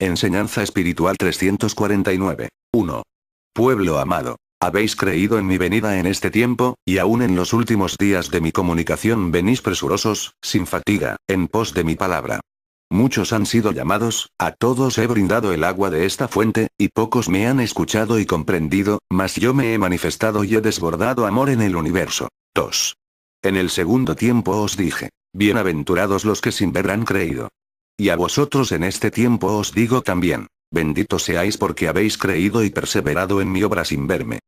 Enseñanza espiritual 349. 1. Pueblo amado. Habéis creído en mi venida en este tiempo, y aún en los últimos días de mi comunicación venís presurosos, sin fatiga, en pos de mi palabra. Muchos han sido llamados, a todos he brindado el agua de esta fuente, y pocos me han escuchado y comprendido, mas yo me he manifestado y he desbordado amor en el universo. 2. En el segundo tiempo os dije, bienaventurados los que sin ver han creído. Y a vosotros en este tiempo os digo también, benditos seáis porque habéis creído y perseverado en mi obra sin verme.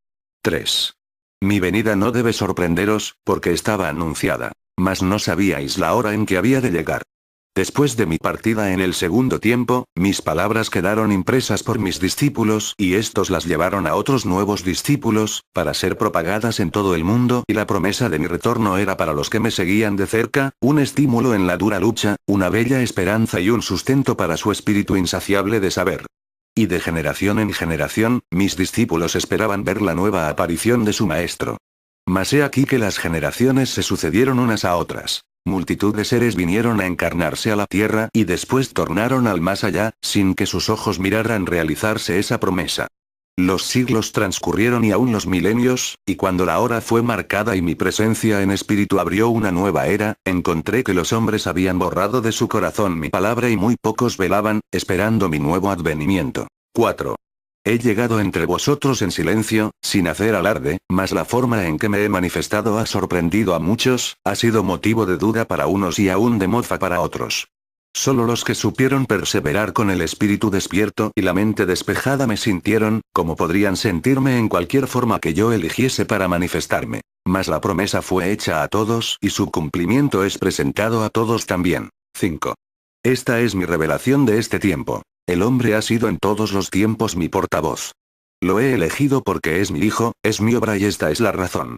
3. Mi venida no debe sorprenderos, porque estaba anunciada, mas no sabíais la hora en que había de llegar. Después de mi partida en el segundo tiempo, mis palabras quedaron impresas por mis discípulos y estos las llevaron a otros nuevos discípulos, para ser propagadas en todo el mundo y la promesa de mi retorno era para los que me seguían de cerca, un estímulo en la dura lucha, una bella esperanza y un sustento para su espíritu insaciable de saber. Y de generación en generación, mis discípulos esperaban ver la nueva aparición de su maestro. Mas he aquí que las generaciones se sucedieron unas a otras. Multitud de seres vinieron a encarnarse a la tierra y después tornaron al más allá, sin que sus ojos miraran realizarse esa promesa. Los siglos transcurrieron y aún los milenios, y cuando la hora fue marcada y mi presencia en espíritu abrió una nueva era, encontré que los hombres habían borrado de su corazón mi palabra y muy pocos velaban, esperando mi nuevo advenimiento. 4. He llegado entre vosotros en silencio, sin hacer alarde, mas la forma en que me he manifestado ha sorprendido a muchos, ha sido motivo de duda para unos y aún de mofa para otros. Solo los que supieron perseverar con el espíritu despierto y la mente despejada me sintieron, como podrían sentirme en cualquier forma que yo eligiese para manifestarme. Mas la promesa fue hecha a todos y su cumplimiento es presentado a todos también. 5. Esta es mi revelación de este tiempo. El hombre ha sido en todos los tiempos mi portavoz. Lo he elegido porque es mi hijo, es mi obra y esta es la razón.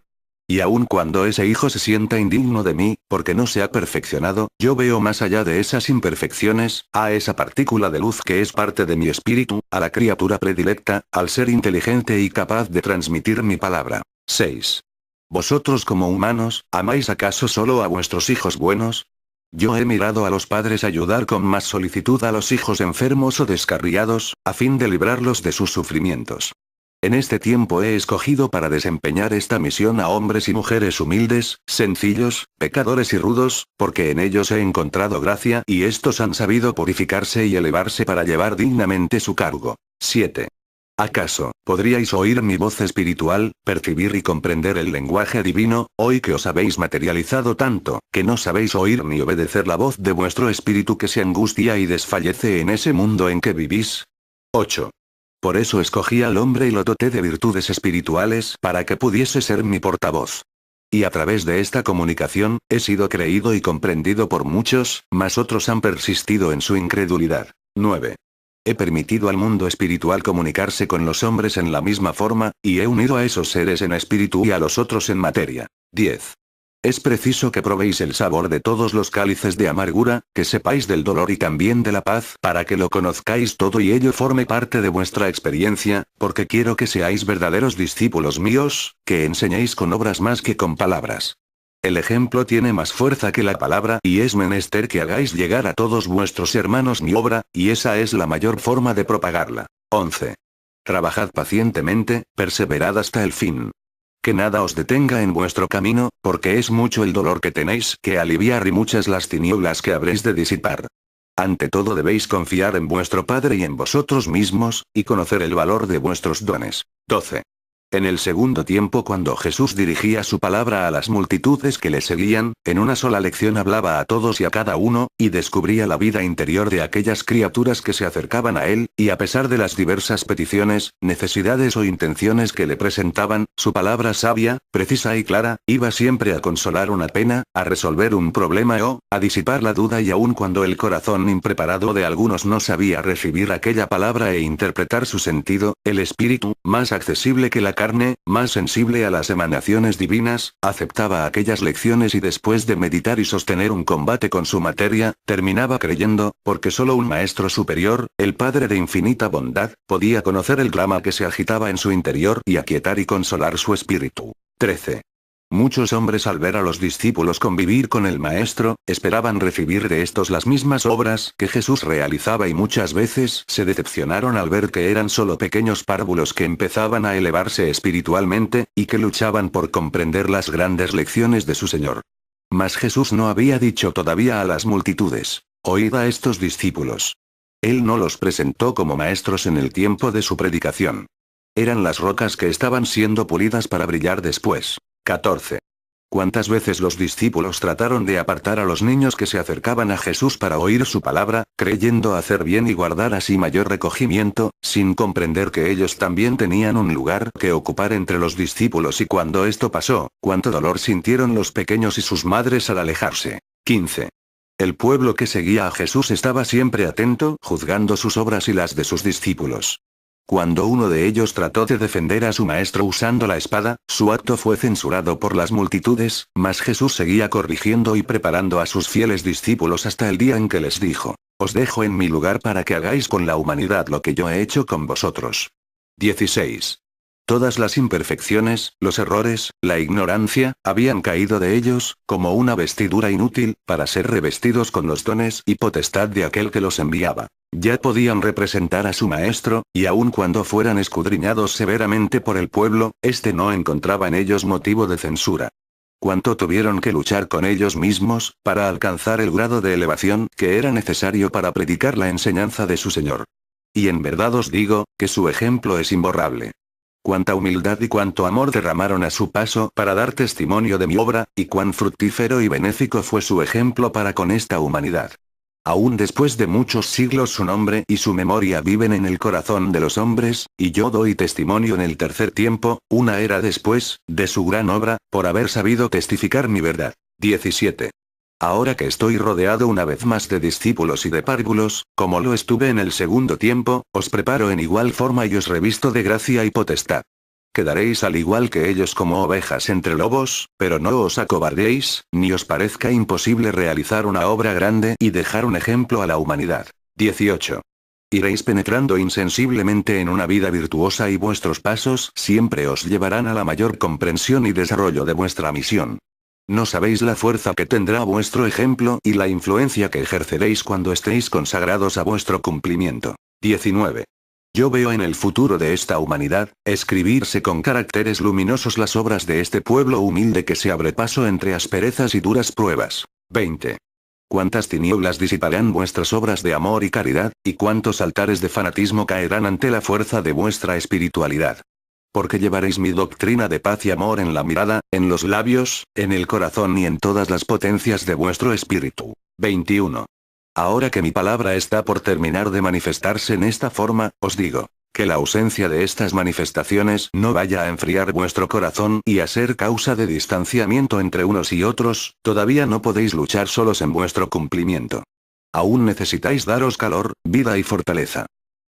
Y aun cuando ese hijo se sienta indigno de mí, porque no se ha perfeccionado, yo veo más allá de esas imperfecciones, a esa partícula de luz que es parte de mi espíritu, a la criatura predilecta, al ser inteligente y capaz de transmitir mi palabra. 6. ¿Vosotros como humanos, amáis acaso solo a vuestros hijos buenos? Yo he mirado a los padres ayudar con más solicitud a los hijos enfermos o descarriados, a fin de librarlos de sus sufrimientos. En este tiempo he escogido para desempeñar esta misión a hombres y mujeres humildes, sencillos, pecadores y rudos, porque en ellos he encontrado gracia y estos han sabido purificarse y elevarse para llevar dignamente su cargo. 7. ¿Acaso, podríais oír mi voz espiritual, percibir y comprender el lenguaje divino, hoy que os habéis materializado tanto, que no sabéis oír ni obedecer la voz de vuestro espíritu que se angustia y desfallece en ese mundo en que vivís? 8. Por eso escogí al hombre y lo doté de virtudes espirituales para que pudiese ser mi portavoz. Y a través de esta comunicación, he sido creído y comprendido por muchos, mas otros han persistido en su incredulidad. 9. He permitido al mundo espiritual comunicarse con los hombres en la misma forma, y he unido a esos seres en espíritu y a los otros en materia. 10. Es preciso que probéis el sabor de todos los cálices de amargura, que sepáis del dolor y también de la paz, para que lo conozcáis todo y ello forme parte de vuestra experiencia, porque quiero que seáis verdaderos discípulos míos, que enseñéis con obras más que con palabras. El ejemplo tiene más fuerza que la palabra y es menester que hagáis llegar a todos vuestros hermanos mi obra, y esa es la mayor forma de propagarla. 11. Trabajad pacientemente, perseverad hasta el fin. Que nada os detenga en vuestro camino, porque es mucho el dolor que tenéis que aliviar y muchas las tinieblas que habréis de disipar. Ante todo debéis confiar en vuestro Padre y en vosotros mismos, y conocer el valor de vuestros dones. 12. En el segundo tiempo cuando Jesús dirigía su palabra a las multitudes que le seguían, en una sola lección hablaba a todos y a cada uno, y descubría la vida interior de aquellas criaturas que se acercaban a él, y a pesar de las diversas peticiones, necesidades o intenciones que le presentaban, su palabra sabia, precisa y clara, iba siempre a consolar una pena, a resolver un problema o, a disipar la duda y aun cuando el corazón impreparado de algunos no sabía recibir aquella palabra e interpretar su sentido, el espíritu, más accesible que la carne, más sensible a las emanaciones divinas, aceptaba aquellas lecciones y después de meditar y sostener un combate con su materia, terminaba creyendo, porque solo un maestro superior, el Padre de infinita bondad, podía conocer el drama que se agitaba en su interior y aquietar y consolar su espíritu. 13. Muchos hombres al ver a los discípulos convivir con el Maestro, esperaban recibir de estos las mismas obras que Jesús realizaba y muchas veces se decepcionaron al ver que eran solo pequeños párvulos que empezaban a elevarse espiritualmente, y que luchaban por comprender las grandes lecciones de su Señor. Mas Jesús no había dicho todavía a las multitudes: «Oíd a estos discípulos». Él no los presentó como maestros en el tiempo de su predicación. Eran las rocas que estaban siendo pulidas para brillar después. 14. ¿Cuántas veces los discípulos trataron de apartar a los niños que se acercaban a Jesús para oír su palabra, creyendo hacer bien y guardar así mayor recogimiento, sin comprender que ellos también tenían un lugar que ocupar entre los discípulos? Y cuando esto pasó, cuánto dolor sintieron los pequeños y sus madres al alejarse. 15. El pueblo que seguía a Jesús estaba siempre atento, juzgando sus obras y las de sus discípulos. Cuando uno de ellos trató de defender a su maestro usando la espada, su acto fue censurado por las multitudes, mas Jesús seguía corrigiendo y preparando a sus fieles discípulos hasta el día en que les dijo: «Os dejo en mi lugar para que hagáis con la humanidad lo que yo he hecho con vosotros». 16. Todas las imperfecciones, los errores, la ignorancia, habían caído de ellos, como una vestidura inútil, para ser revestidos con los dones y potestad de aquel que los enviaba. Ya podían representar a su maestro, y aun cuando fueran escudriñados severamente por el pueblo, este no encontraba en ellos motivo de censura. Cuánto tuvieron que luchar con ellos mismos, para alcanzar el grado de elevación que era necesario para predicar la enseñanza de su Señor. Y en verdad os digo, que su ejemplo es imborrable. Cuánta humildad y cuánto amor derramaron a su paso para dar testimonio de mi obra, y cuán fructífero y benéfico fue su ejemplo para con esta humanidad. Aún después de muchos siglos su nombre y su memoria viven en el corazón de los hombres, y yo doy testimonio en el tercer tiempo, una era después, de su gran obra, por haber sabido testificar mi verdad. 17. Ahora que estoy rodeado una vez más de discípulos y de párvulos, como lo estuve en el segundo tiempo, os preparo en igual forma y os revisto de gracia y potestad. Quedaréis al igual que ellos como ovejas entre lobos, pero no os acobardéis, ni os parezca imposible realizar una obra grande y dejar un ejemplo a la humanidad. 18. Iréis penetrando insensiblemente en una vida virtuosa y vuestros pasos siempre os llevarán a la mayor comprensión y desarrollo de vuestra misión. No sabéis la fuerza que tendrá vuestro ejemplo y la influencia que ejerceréis cuando estéis consagrados a vuestro cumplimiento. 19. Yo veo en el futuro de esta humanidad, escribirse con caracteres luminosos las obras de este pueblo humilde que se abre paso entre asperezas y duras pruebas. 20. Cuántas tinieblas disiparán vuestras obras de amor y caridad, y cuántos altares de fanatismo caerán ante la fuerza de vuestra espiritualidad. Porque llevaréis mi doctrina de paz y amor en la mirada, en los labios, en el corazón y en todas las potencias de vuestro espíritu. 21. Ahora que mi palabra está por terminar de manifestarse en esta forma, os digo, que la ausencia de estas manifestaciones no vaya a enfriar vuestro corazón y a ser causa de distanciamiento entre unos y otros, todavía no podéis luchar solos en vuestro cumplimiento. Aún necesitáis daros calor, vida y fortaleza.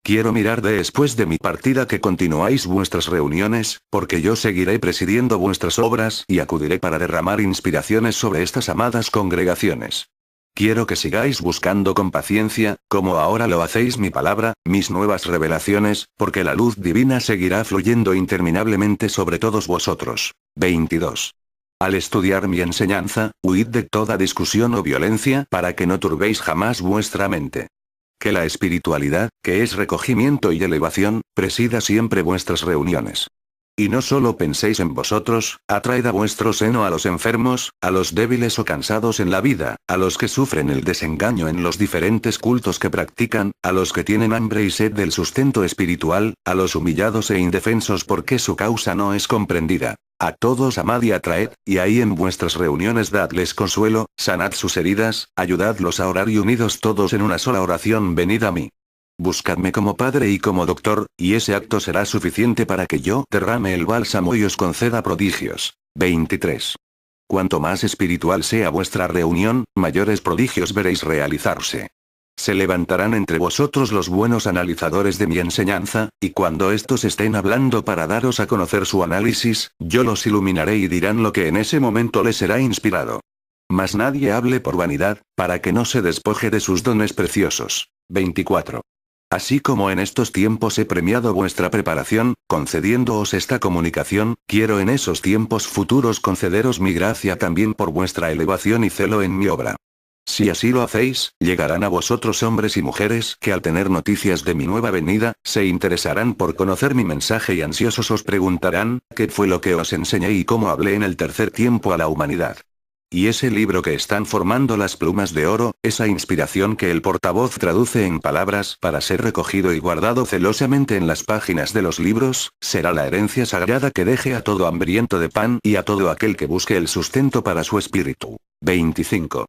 Quiero mirar después de mi partida que continuáis vuestras reuniones, porque yo seguiré presidiendo vuestras obras y acudiré para derramar inspiraciones sobre estas amadas congregaciones. Quiero que sigáis buscando con paciencia, como ahora lo hacéis mi palabra, mis nuevas revelaciones, porque la luz divina seguirá fluyendo interminablemente sobre todos vosotros. 22. Al estudiar mi enseñanza, huid de toda discusión o violencia para que no turbéis jamás vuestra mente. Que la espiritualidad, que es recogimiento y elevación, presida siempre vuestras reuniones. Y no solo penséis en vosotros, atraed a vuestro seno a los enfermos, a los débiles o cansados en la vida, a los que sufren el desengaño en los diferentes cultos que practican, a los que tienen hambre y sed del sustento espiritual, a los humillados e indefensos porque su causa no es comprendida. A todos amad y atraed, y ahí en vuestras reuniones dadles consuelo, sanad sus heridas, ayudadlos a orar y unidos todos en una sola oración venid a mí. Buscadme como Padre y como Doctor, y ese acto será suficiente para que yo derrame el bálsamo y os conceda prodigios. 23. Cuanto más espiritual sea vuestra reunión, mayores prodigios veréis realizarse. Se levantarán entre vosotros los buenos analizadores de mi enseñanza, y cuando estos estén hablando para daros a conocer su análisis, yo los iluminaré y dirán lo que en ese momento les será inspirado. Mas nadie hable por vanidad, para que no se despoje de sus dones preciosos. 24. Así como en estos tiempos he premiado vuestra preparación, concediéndoos esta comunicación, quiero en esos tiempos futuros concederos mi gracia también por vuestra elevación y celo en mi obra. Si así lo hacéis, llegarán a vosotros hombres y mujeres que al tener noticias de mi nueva venida, se interesarán por conocer mi mensaje y ansiosos os preguntarán, ¿qué fue lo que os enseñé y cómo hablé en el tercer tiempo a la humanidad? Y ese libro que están formando las plumas de oro, esa inspiración que el portavoz traduce en palabras para ser recogido y guardado celosamente en las páginas de los libros, será la herencia sagrada que deje a todo hambriento de pan y a todo aquel que busque el sustento para su espíritu. 25.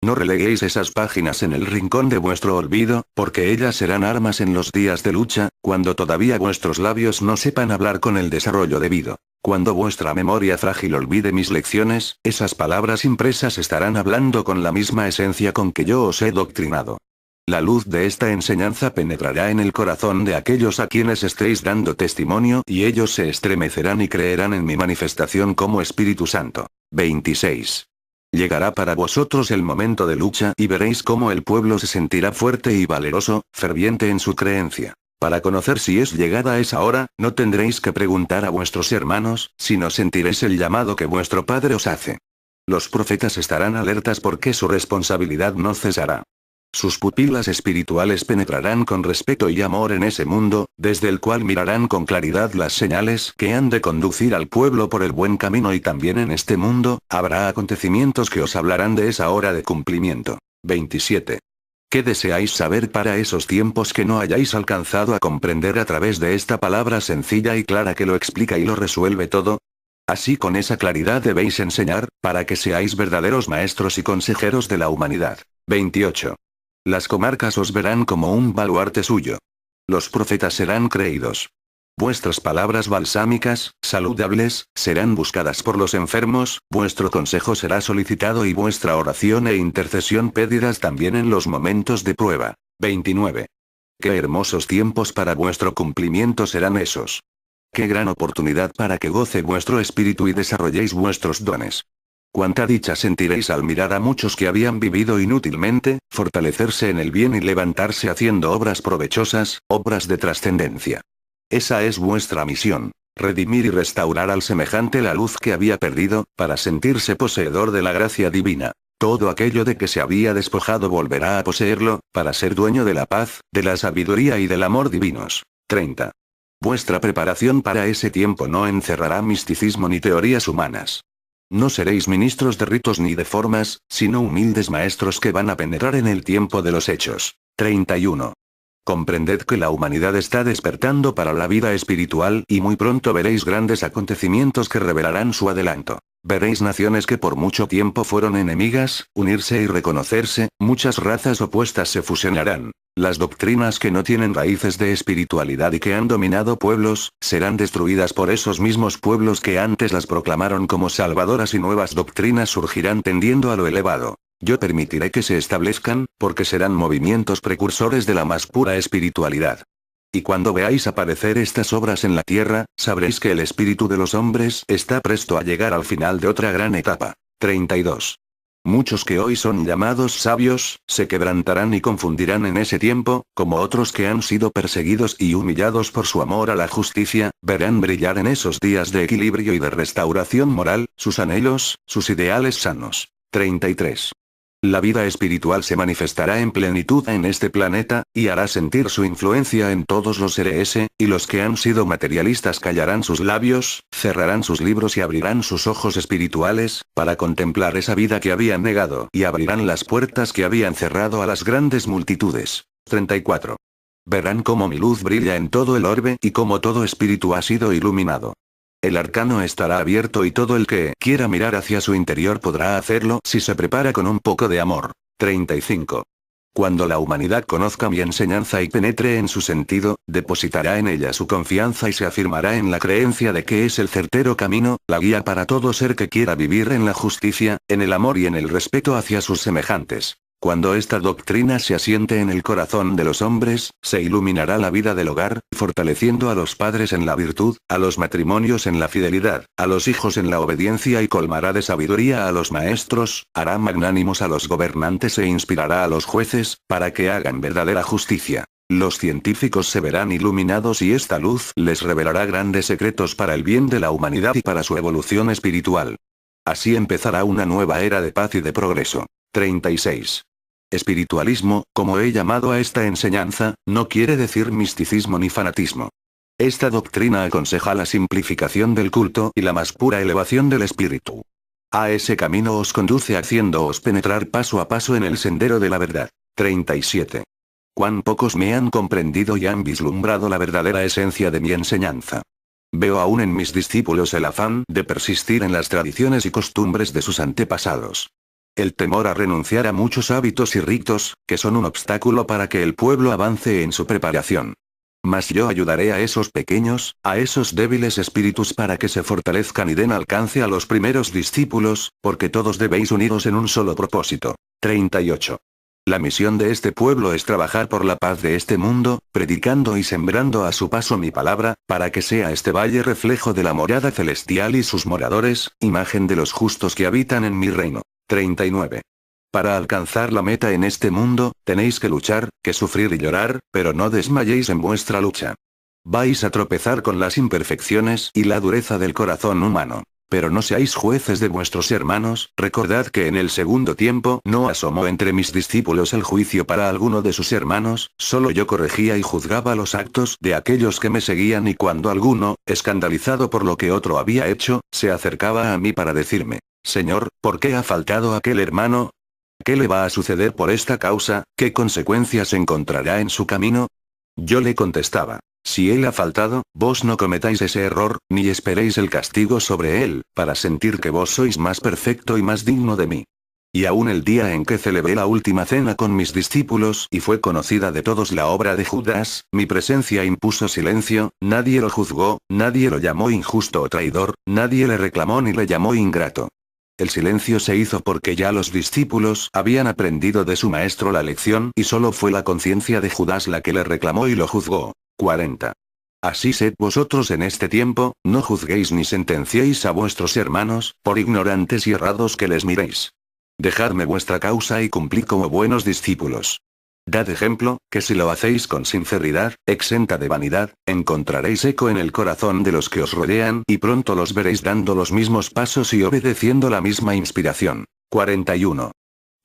No releguéis esas páginas en el rincón de vuestro olvido, porque ellas serán armas en los días de lucha, cuando todavía vuestros labios no sepan hablar con el desarrollo debido. Cuando vuestra memoria frágil olvide mis lecciones, esas palabras impresas estarán hablando con la misma esencia con que yo os he doctrinado. La luz de esta enseñanza penetrará en el corazón de aquellos a quienes estéis dando testimonio y ellos se estremecerán y creerán en mi manifestación como Espíritu Santo. 26. Llegará para vosotros el momento de lucha y veréis cómo el pueblo se sentirá fuerte y valeroso, ferviente en su creencia. Para conocer si es llegada esa hora, no tendréis que preguntar a vuestros hermanos, sino sentiréis el llamado que vuestro Padre os hace. Los profetas estarán alertas porque su responsabilidad no cesará. Sus pupilas espirituales penetrarán con respeto y amor en ese mundo, desde el cual mirarán con claridad las señales que han de conducir al pueblo por el buen camino y también en este mundo, habrá acontecimientos que os hablarán de esa hora de cumplimiento. 27. ¿Qué deseáis saber para esos tiempos que no hayáis alcanzado a comprender a través de esta palabra sencilla y clara que lo explica y lo resuelve todo? Así con esa claridad debéis enseñar, para que seáis verdaderos maestros y consejeros de la humanidad. 28. Las comarcas os verán como un baluarte suyo. Los profetas serán creídos. Vuestras palabras balsámicas, saludables, serán buscadas por los enfermos, vuestro consejo será solicitado y vuestra oración e intercesión pedidas también en los momentos de prueba. 29. Qué hermosos tiempos para vuestro cumplimiento serán esos. Qué gran oportunidad para que goce vuestro espíritu y desarrolléis vuestros dones. Cuánta dicha sentiréis al mirar a muchos que habían vivido inútilmente, fortalecerse en el bien y levantarse haciendo obras provechosas, obras de trascendencia. Esa es vuestra misión. Redimir y restaurar al semejante la luz que había perdido, para sentirse poseedor de la gracia divina. Todo aquello de que se había despojado volverá a poseerlo, para ser dueño de la paz, de la sabiduría y del amor divinos. 30. Vuestra preparación para ese tiempo no encerrará misticismo ni teorías humanas. No seréis ministros de ritos ni de formas, sino humildes maestros que van a penetrar en el tiempo de los hechos. 31. Comprended que la humanidad está despertando para la vida espiritual y muy pronto veréis grandes acontecimientos que revelarán su adelanto. Veréis naciones que por mucho tiempo fueron enemigas, unirse y reconocerse, muchas razas opuestas se fusionarán. Las doctrinas que no tienen raíces de espiritualidad y que han dominado pueblos, serán destruidas por esos mismos pueblos que antes las proclamaron como salvadoras y nuevas doctrinas surgirán tendiendo a lo elevado. Yo permitiré que se establezcan, porque serán movimientos precursores de la más pura espiritualidad. Y cuando veáis aparecer estas obras en la tierra, sabréis que el espíritu de los hombres está presto a llegar al final de otra gran etapa. 32. Muchos que hoy son llamados sabios, se quebrantarán y confundirán en ese tiempo, como otros que han sido perseguidos y humillados por su amor a la justicia, verán brillar en esos días de equilibrio y de restauración moral, sus anhelos, sus ideales sanos. 33. La vida espiritual se manifestará en plenitud en este planeta, y hará sentir su influencia en todos los seres, y los que han sido materialistas callarán sus labios, cerrarán sus libros y abrirán sus ojos espirituales, para contemplar esa vida que habían negado, y abrirán las puertas que habían cerrado a las grandes multitudes. 34. Verán cómo mi luz brilla en todo el orbe y cómo todo espíritu ha sido iluminado. El arcano estará abierto y todo el que quiera mirar hacia su interior podrá hacerlo si se prepara con un poco de amor. 35. Cuando la humanidad conozca mi enseñanza y penetre en su sentido, depositará en ella su confianza y se afirmará en la creencia de que es el certero camino, la guía para todo ser que quiera vivir en la justicia, en el amor y en el respeto hacia sus semejantes. Cuando esta doctrina se asiente en el corazón de los hombres, se iluminará la vida del hogar, fortaleciendo a los padres en la virtud, a los matrimonios en la fidelidad, a los hijos en la obediencia y colmará de sabiduría a los maestros, hará magnánimos a los gobernantes e inspirará a los jueces, para que hagan verdadera justicia. Los científicos se verán iluminados y esta luz les revelará grandes secretos para el bien de la humanidad y para su evolución espiritual. Así empezará una nueva era de paz y de progreso. 36. Espiritualismo, como he llamado a esta enseñanza, no quiere decir misticismo ni fanatismo. Esta doctrina aconseja la simplificación del culto y la más pura elevación del espíritu. A ese camino os conduce haciéndoos penetrar paso a paso en el sendero de la verdad. 37. Cuán pocos me han comprendido y han vislumbrado la verdadera esencia de mi enseñanza. Veo aún en mis discípulos el afán de persistir en las tradiciones y costumbres de sus antepasados. El temor a renunciar a muchos hábitos y ritos, que son un obstáculo para que el pueblo avance en su preparación. Mas yo ayudaré a esos pequeños, a esos débiles espíritus para que se fortalezcan y den alcance a los primeros discípulos, porque todos debéis uniros en un solo propósito. 38. La misión de este pueblo es trabajar por la paz de este mundo, predicando y sembrando a su paso mi palabra, para que sea este valle reflejo de la morada celestial y sus moradores, imagen de los justos que habitan en mi reino. 39. Para alcanzar la meta en este mundo, tenéis que luchar, que sufrir y llorar, pero no desmayéis en vuestra lucha. Vais a tropezar con las imperfecciones y la dureza del corazón humano. Pero no seáis jueces de vuestros hermanos, recordad que en el segundo tiempo no asomó entre mis discípulos el juicio para alguno de sus hermanos, solo yo corregía y juzgaba los actos de aquellos que me seguían y cuando alguno, escandalizado por lo que otro había hecho, se acercaba a mí para decirme, Señor, ¿por qué ha faltado aquel hermano? ¿Qué le va a suceder por esta causa? ¿Qué consecuencias encontrará en su camino? Yo le contestaba. Si él ha faltado, vos no cometáis ese error, ni esperéis el castigo sobre él, para sentir que vos sois más perfecto y más digno de mí. Y aún el día en que celebré la última cena con mis discípulos y fue conocida de todos la obra de Judas, mi presencia impuso silencio, nadie lo juzgó, nadie lo llamó injusto o traidor, nadie le reclamó ni le llamó ingrato. El silencio se hizo porque ya los discípulos habían aprendido de su maestro la lección y solo fue la conciencia de Judas la que le reclamó y lo juzgó. 40. Así sed vosotros en este tiempo, no juzguéis ni sentenciéis a vuestros hermanos, por ignorantes y errados que les miréis. Dejadme vuestra causa y cumplid como buenos discípulos. Dad ejemplo, que si lo hacéis con sinceridad, exenta de vanidad, encontraréis eco en el corazón de los que os rodean y pronto los veréis dando los mismos pasos y obedeciendo la misma inspiración. 41.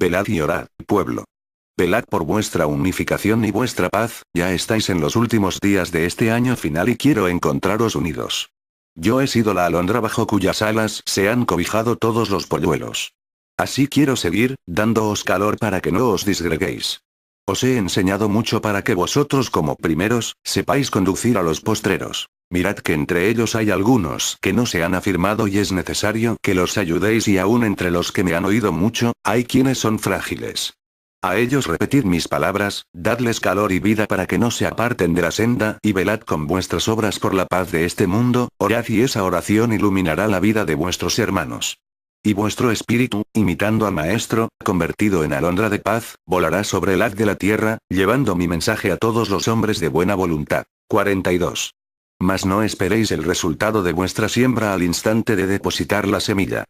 Velad y orad, pueblo. Velad por vuestra unificación y vuestra paz, ya estáis en los últimos días de este año final y quiero encontraros unidos. Yo he sido la alondra bajo cuyas alas se han cobijado todos los polluelos. Así quiero seguir, dándoos calor para que no os disgreguéis. Os he enseñado mucho para que vosotros como primeros, sepáis conducir a los postreros. Mirad que entre ellos hay algunos que no se han afirmado y es necesario que los ayudéis y aún entre los que me han oído mucho, hay quienes son frágiles. A ellos repetid mis palabras, dadles calor y vida para que no se aparten de la senda y velad con vuestras obras por la paz de este mundo, orad y esa oración iluminará la vida de vuestros hermanos. Y vuestro espíritu, imitando al Maestro, convertido en alondra de paz, volará sobre el haz de la tierra, llevando mi mensaje a todos los hombres de buena voluntad. 42. Mas no esperéis el resultado de vuestra siembra al instante de depositar la semilla.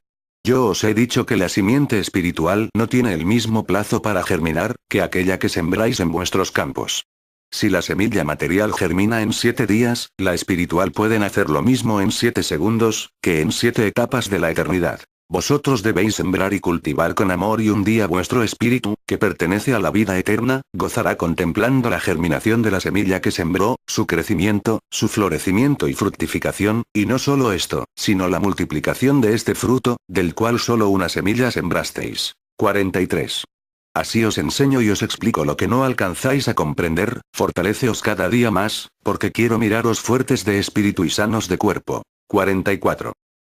Yo os he dicho que la simiente espiritual no tiene el mismo plazo para germinar, que aquella que sembráis en vuestros campos. Si la semilla material germina en 7 días, la espiritual puede hacer lo mismo en 7 segundos, que en 7 etapas de la eternidad. Vosotros debéis sembrar y cultivar con amor y un día vuestro espíritu, que pertenece a la vida eterna, gozará contemplando la germinación de la semilla que sembró, su crecimiento, su florecimiento y fructificación, y no solo esto, sino la multiplicación de este fruto, del cual solo una semilla sembrasteis. 43. Así os enseño y os explico lo que no alcanzáis a comprender, fortaleceos cada día más, porque quiero miraros fuertes de espíritu y sanos de cuerpo. 44.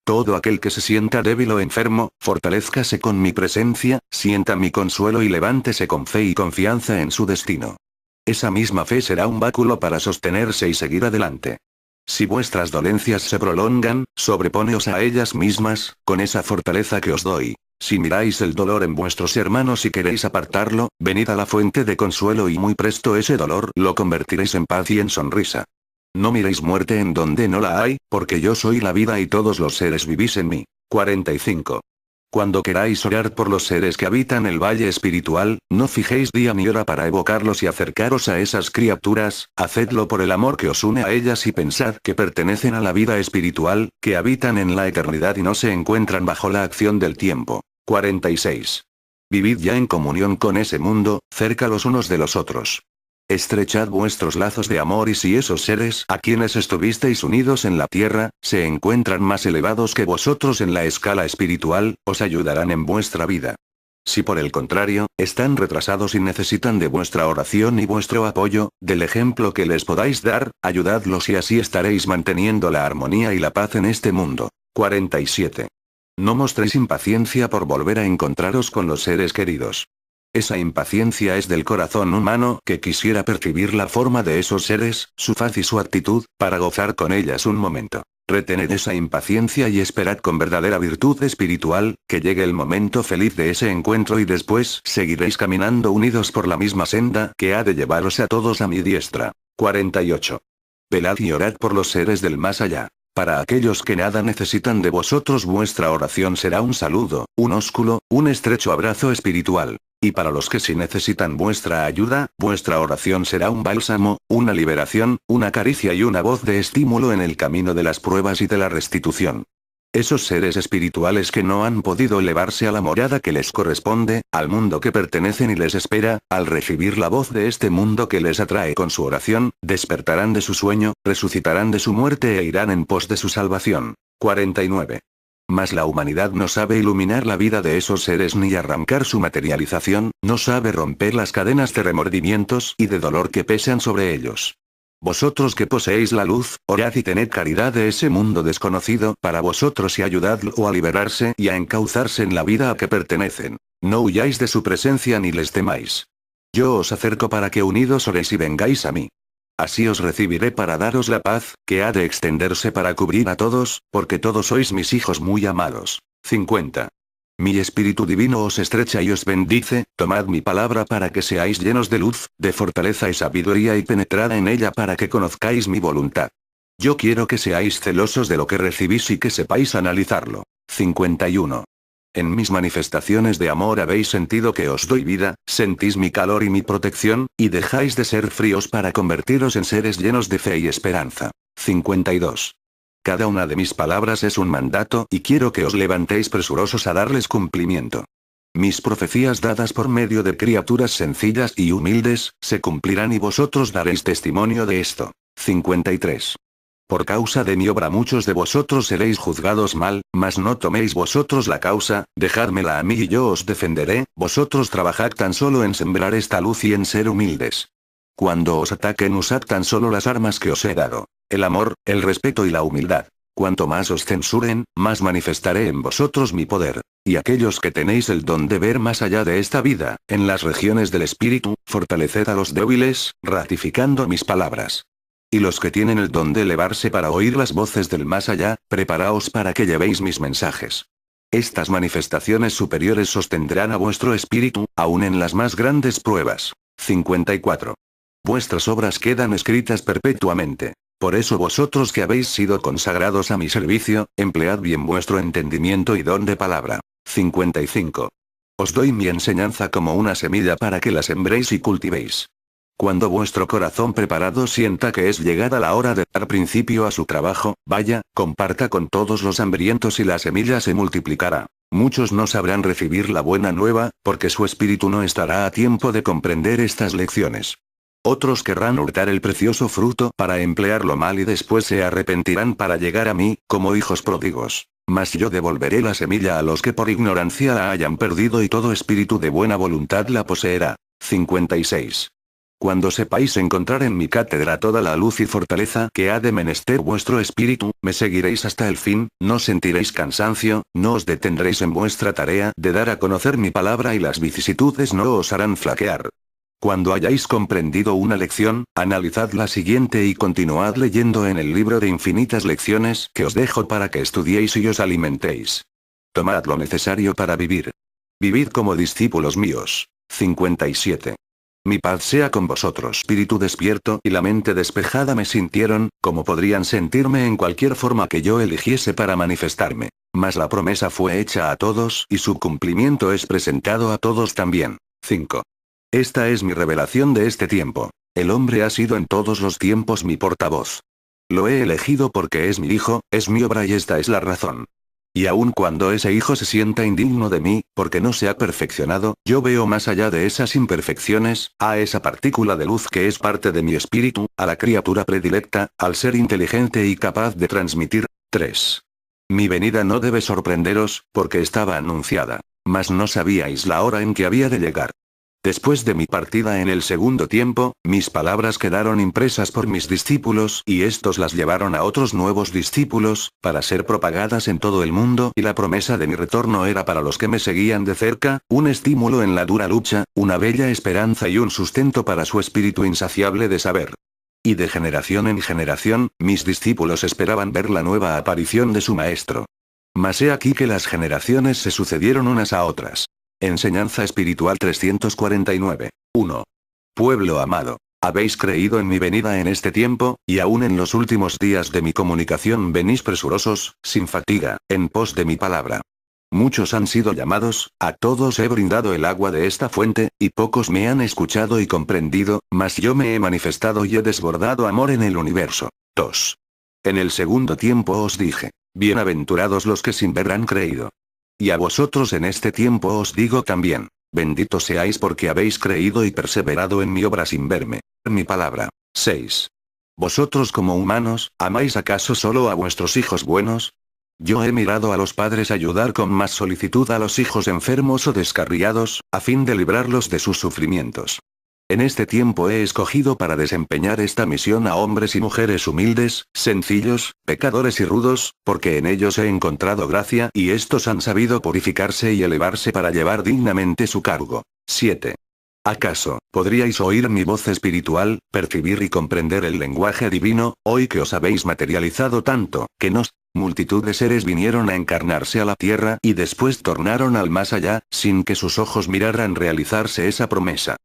Todo aquel que se sienta débil o enfermo, fortalézcase con mi presencia, sienta mi consuelo y levántese con fe y confianza en su destino. Esa misma fe será un báculo para sostenerse y seguir adelante. Si vuestras dolencias se prolongan, sobreponeos a ellas mismas, con esa fortaleza que os doy. Si miráis el dolor en vuestros hermanos y queréis apartarlo, venid a la fuente de consuelo y muy presto ese dolor lo convertiréis en paz y en sonrisa. No miréis muerte en donde no la hay, porque yo soy la vida y todos los seres vivís en mí. 45. Cuando queráis orar por los seres que habitan el valle espiritual, no fijéis día ni hora para evocarlos y acercaros a esas criaturas, hacedlo por el amor que os une a ellas y pensad que pertenecen a la vida espiritual, que habitan en la eternidad y no se encuentran bajo la acción del tiempo. 46. Vivid ya en comunión con ese mundo, cerca los unos de los otros. Estrechad vuestros lazos de amor y si esos seres a quienes estuvisteis unidos en la tierra, se encuentran más elevados que vosotros en la escala espiritual, os ayudarán en vuestra vida. Si por el contrario, están retrasados y necesitan de vuestra oración y vuestro apoyo, del ejemplo que les podáis dar, ayudadlos y así estaréis manteniendo la armonía y la paz en este mundo. 47. No mostréis impaciencia por volver a encontraros con los seres queridos. Esa impaciencia es del corazón humano que quisiera percibir la forma de esos seres, su faz y su actitud, para gozar con ellas un momento. Retened esa impaciencia y esperad con verdadera virtud espiritual, que llegue el momento feliz de ese encuentro y después seguiréis caminando unidos por la misma senda que ha de llevaros a todos a mi diestra. 48. Velad y orad por los seres del más allá. Para aquellos que nada necesitan de vosotros vuestra oración será un saludo, un ósculo, un estrecho abrazo espiritual. Y para los que sí necesitan vuestra ayuda, vuestra oración será un bálsamo, una liberación, una caricia y una voz de estímulo en el camino de las pruebas y de la restitución. Esos seres espirituales que no han podido elevarse a la morada que les corresponde, al mundo que pertenecen y les espera, al recibir la voz de este mundo que les atrae con su oración, despertarán de su sueño, resucitarán de su muerte e irán en pos de su salvación. 49. Mas la humanidad no sabe iluminar la vida de esos seres ni arrancar su materialización, no sabe romper las cadenas de remordimientos y de dolor que pesan sobre ellos. Vosotros que poseéis la luz, orad y tened caridad de ese mundo desconocido para vosotros y ayudadlo a liberarse y a encauzarse en la vida a que pertenecen. No huyáis de su presencia ni les temáis. Yo os acerco para que unidos oréis y vengáis a mí. Así os recibiré para daros la paz, que ha de extenderse para cubrir a todos, porque todos sois mis hijos muy amados. 50. Mi espíritu divino os estrecha y os bendice, tomad mi palabra para que seáis llenos de luz, de fortaleza y sabiduría y penetrad en ella para que conozcáis mi voluntad. Yo quiero que seáis celosos de lo que recibís y que sepáis analizarlo. 51. En mis manifestaciones de amor habéis sentido que os doy vida, sentís mi calor y mi protección, y dejáis de ser fríos para convertiros en seres llenos de fe y esperanza. 52. Cada una de mis palabras es un mandato y quiero que os levantéis presurosos a darles cumplimiento. Mis profecías dadas por medio de criaturas sencillas y humildes, se cumplirán y vosotros daréis testimonio de esto. 53. Por causa de mi obra muchos de vosotros seréis juzgados mal, mas no toméis vosotros la causa, dejádmela a mí y yo os defenderé, vosotros trabajad tan solo en sembrar esta luz y en ser humildes. Cuando os ataquen usad tan solo las armas que os he dado, el amor, el respeto y la humildad. Cuanto más os censuren, más manifestaré en vosotros mi poder. Y aquellos que tenéis el don de ver más allá de esta vida, en las regiones del espíritu, fortaleced a los débiles, ratificando mis palabras. Y los que tienen el don de elevarse para oír las voces del más allá, preparaos para que llevéis mis mensajes. Estas manifestaciones superiores sostendrán a vuestro espíritu, aun en las más grandes pruebas. 54. Vuestras obras quedan escritas perpetuamente. Por eso vosotros que habéis sido consagrados a mi servicio, emplead bien vuestro entendimiento y don de palabra. 55. Os doy mi enseñanza como una semilla para que la sembréis y cultivéis. Cuando vuestro corazón preparado sienta que es llegada la hora de dar principio a su trabajo, vaya, comparta con todos los hambrientos y la semilla se multiplicará. Muchos no sabrán recibir la buena nueva, porque su espíritu no estará a tiempo de comprender estas lecciones. Otros querrán hurtar el precioso fruto para emplearlo mal y después se arrepentirán para llegar a mí, como hijos pródigos. Mas yo devolveré la semilla a los que por ignorancia la hayan perdido y todo espíritu de buena voluntad la poseerá. 56. Cuando sepáis encontrar en mi cátedra toda la luz y fortaleza que ha de menester vuestro espíritu, me seguiréis hasta el fin, no sentiréis cansancio, no os detendréis en vuestra tarea de dar a conocer mi palabra y las vicisitudes no os harán flaquear. Cuando hayáis comprendido una lección, analizad la siguiente y continuad leyendo en el libro de infinitas lecciones que os dejo para que estudiéis y os alimentéis. Tomad lo necesario para vivir. Vivid como discípulos míos. 57. Mi paz sea con vosotros. Espíritu despierto y la mente despejada me sintieron, como podrían sentirme en cualquier forma que yo eligiese para manifestarme. Mas la promesa fue hecha a todos y su cumplimiento es presentado a todos también. 5. Esta es mi revelación de este tiempo. El hombre ha sido en todos los tiempos mi portavoz. Lo he elegido porque es mi hijo, es mi obra y esta es la razón. Y aun cuando ese hijo se sienta indigno de mí, porque no se ha perfeccionado, yo veo más allá de esas imperfecciones, a esa partícula de luz que es parte de mi espíritu, a la criatura predilecta, al ser inteligente y capaz de transmitir. 3. Mi venida no debe sorprenderos, porque estaba anunciada. Mas no sabíais la hora en que había de llegar. Después de mi partida en el segundo tiempo, mis palabras quedaron impresas por mis discípulos y estos las llevaron a otros nuevos discípulos, para ser propagadas en todo el mundo y la promesa de mi retorno era para los que me seguían de cerca, un estímulo en la dura lucha, una bella esperanza y un sustento para su espíritu insaciable de saber. Y de generación en generación, mis discípulos esperaban ver la nueva aparición de su maestro. Mas he aquí que las generaciones se sucedieron unas a otras. Enseñanza espiritual 349. 1. Pueblo amado, habéis creído en mi venida en este tiempo, y aún en los últimos días de mi comunicación venís presurosos, sin fatiga, en pos de mi palabra. Muchos han sido llamados, a todos he brindado el agua de esta fuente, y pocos me han escuchado y comprendido, mas yo me he manifestado y he desbordado amor en el universo. 2. En el segundo tiempo os dije, bienaventurados los que sin ver han creído. Y a vosotros en este tiempo os digo también, benditos seáis porque habéis creído y perseverado en mi obra sin verme, mi palabra. 6. Vosotros como humanos, ¿amáis acaso solo a vuestros hijos buenos? Yo he mirado a los padres ayudar con más solicitud a los hijos enfermos o descarriados, a fin de librarlos de sus sufrimientos. En este tiempo he escogido para desempeñar esta misión a hombres y mujeres humildes, sencillos, pecadores y rudos, porque en ellos he encontrado gracia y estos han sabido purificarse y elevarse para llevar dignamente su cargo. 7. ¿Acaso, podríais oír mi voz espiritual, percibir y comprender el lenguaje divino, hoy que os habéis materializado tanto, que multitud de seres vinieron a encarnarse a la tierra y después tornaron al más allá, sin que sus ojos miraran realizarse esa promesa?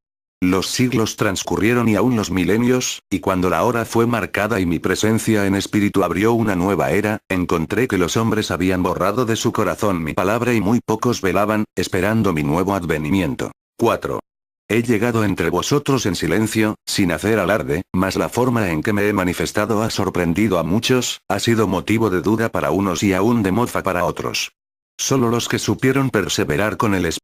Los siglos transcurrieron y aún los milenios, y cuando la hora fue marcada y mi presencia en espíritu abrió una nueva era, encontré que los hombres habían borrado de su corazón mi palabra y muy pocos velaban, esperando mi nuevo advenimiento. 4. He llegado entre vosotros en silencio, sin hacer alarde, mas la forma en que me he manifestado ha sorprendido a muchos, ha sido motivo de duda para unos y aún de mofa para otros. Solo los que supieron perseverar con el